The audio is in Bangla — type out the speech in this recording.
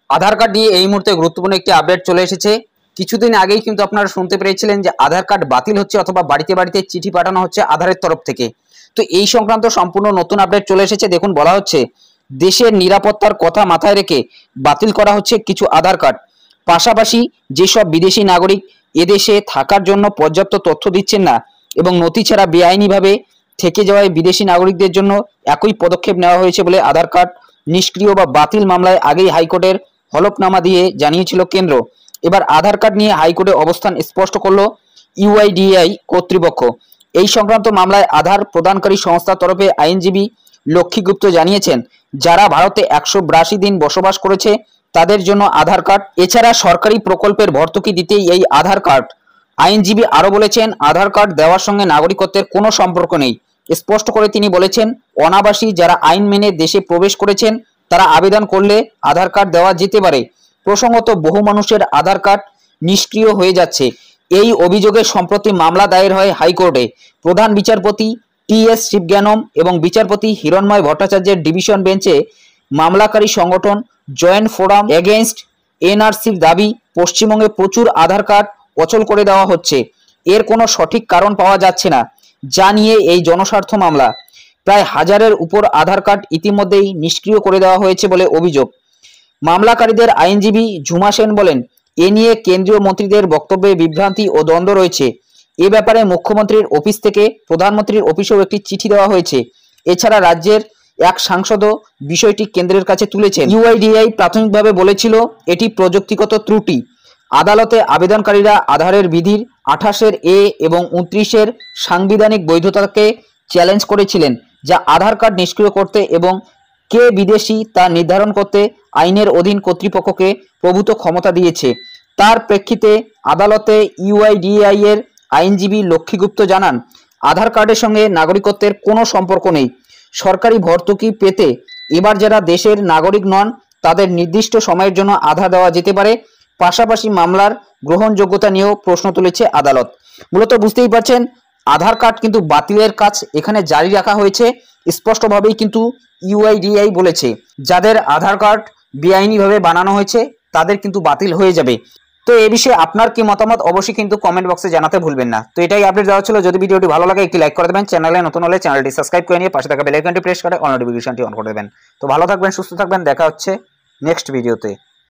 আধার কার্ড নিয়ে এই মুহূর্তে গুরুত্বপূর্ণ একটি আপডেট চলে এসেছে। কিছুদিন আগেই কিন্তু আপনারা শুনতে পেরেছিলেন যে আধার কার্ড বাতিল হচ্ছে অথবা বাড়িতে বাড়িতে চিঠি পাঠানো হচ্ছে আধারের তরফ থেকে। তো এই সংক্রান্ত সম্পূর্ণ নতুন আপডেট চলে এসেছে। দেখুন, বলা হচ্ছে দেশের নিরাপত্তার কথা মাথায় রেখে বাতিল করা হচ্ছে কিছু আধার কার্ড। পাশাপাশি যেসব বিদেশি নাগরিক এদেশে থাকার জন্য পর্যাপ্ত তথ্য দিচ্ছেন না এবং নথি ছাড়া বেআইনিভাবে থেকে যাওয়ায় বিদেশি নাগরিকদের জন্য একই পদক্ষেপ নেওয়া হয়েছে বলে আধার কার্ড নিষ্ক্রিয় বা বাতিল মামলায় আগেই হাইকোর্টের হলফনামা দিয়ে জানিয়েছিল কেন্দ্র। এবার আধার কার্ড নিয়ে হাইকোর্টে অবস্থান স্পষ্ট করল ইউআইডিএআই কর্তৃপক্ষ। এই সংক্রান্ত মামলায় আধার প্রদানকারী সংস্থার তরফে আইনজীবী লক্ষ্মী গুপ্ত জানিয়েছেন, যারা ভারতে 182 দিন বসবাস করেছে তাদের জন্য আধার কার্ড, এছাড়া সরকারি প্রকল্পের ভর্তুকি দিতেই এই আধার কার্ড। আইনজীবী আরও বলেছেন, আধার কার্ড দেওয়ার সঙ্গে নাগরিকত্বের কোনো সম্পর্ক নেই। স্পষ্ট করে তিনি বলেছেন, অনাবাসী যারা আইন মেনে দেশে প্রবেশ করেছেন তারা আবেদন করলে আধার কার্ড দেওয়া যেতে পারে। প্রসঙ্গত, বহু মানুষের আধার কার্ড নিষ্ক্রিয় হয়ে যাচ্ছে। এই অভিযোগে সম্প্রতি মামলা দায়ের হয় হাইকোর্টে। প্রধান বিচারপতি টি.এস. শিবজ্ঞানম এবং বিচারপতি হিরণময় ভট্টাচার্যের ডিভিশন বেঞ্চে মামলাকারী সংগঠন জয়েন্ট ফোরাম এগেইনস্ট এনআরসির দাবি, পশ্চিমবঙ্গে প্রচুর আধার কার্ড অচল করে দেওয়া হচ্ছে। এর কোনো সঠিক কারণ পাওয়া যাচ্ছে না, যা নিয়ে এই জনস্বার্থ মামলা। প্রায় 1000-এর উপর আধার কার্ড ইতিমধ্যেই নিষ্ক্রিয় করে দেওয়া হয়েছে বলে অভিযোগ। মামলাকারীদের আইনজীবী ঝুমা সেন বলেন, এ নিয়ে কেন্দ্রীয় মন্ত্রীদের বক্তব্যে বিভ্রান্তি ও দ্বন্দ্ব রয়েছে। এ ব্যাপারে মুখ্যমন্ত্রীর অফিস থেকে প্রধানমন্ত্রীর অফিসেও একটি চিঠি দেওয়া হয়েছে। এছাড়া রাজ্যের এক সাংসদও বিষয়টি কেন্দ্রের কাছে তুলেছেন। ইউআইডিএআই প্রাথমিকভাবে বলেছিল এটি প্রযুক্তিগত ত্রুটি। আদালতে আবেদনকারীরা আধারের বিধির 28-এর এ এবং 29-এর সাংবিধানিক বৈধতাকে চ্যালেঞ্জ করেছিলেন, যা আধার কার্ড নিষ্ক্রিয় করতে এবং কে বিদেশি তা নির্ধারণ করতে আইনের অধীন কর্তৃপক্ষকে প্রভূত ক্ষমতা দিয়েছে। তার প্রেক্ষিতে আদালতে ইউআইডিএআই এর আইনজীবী লক্ষ্মী গুপ্ত জানান, আধার কার্ডের সঙ্গে নাগরিকত্বের কোনো সম্পর্ক নেই। সরকারি ভর্তুকি পেতে এবার যারা দেশের নাগরিক নন তাদের নির্দিষ্ট সময়ের জন্য আধার দেওয়া যেতে পারে। পাশাপাশি মামলার গ্রহণযোগ্যতা নিয়েও প্রশ্ন তুলেছে আদালত। মূলত বুঝতেই পারছেন, আধার কার্ড কিন্তু বাতিলের কাজ এখানে জারি রাখা হয়েছে। স্পষ্টভাবেই কিন্তু ইউআইডিএআই বলেছে, যাদের আধার কার্ড বেআইনিভাবে বানানো হয়েছে তাদের কিন্তু বাতিল হয়ে যাবে। তো এই বিষয়ে আপনার কি মতামত অবশ্যই কিন্তু কমেন্ট বক্সে জানাতে ভুলবেন না। তো এটাই আপডেট দেওয়া ছিল। যদি ভিডিওটি ভালো লাগে একটি লাইক করে দেবেন, চ্যানেলে নতুন হলে চ্যানেলটি সাবস্ক্রাইব করে নিয়ে পাশে থাকা বেল আইকনটি প্রেস করে অল নোটিফিকেশনটি অন করে দেবেন। তো ভালো থাকবেন, সুস্থ থাকবেন, দেখা হচ্ছে নেক্সট ভিডিওতে।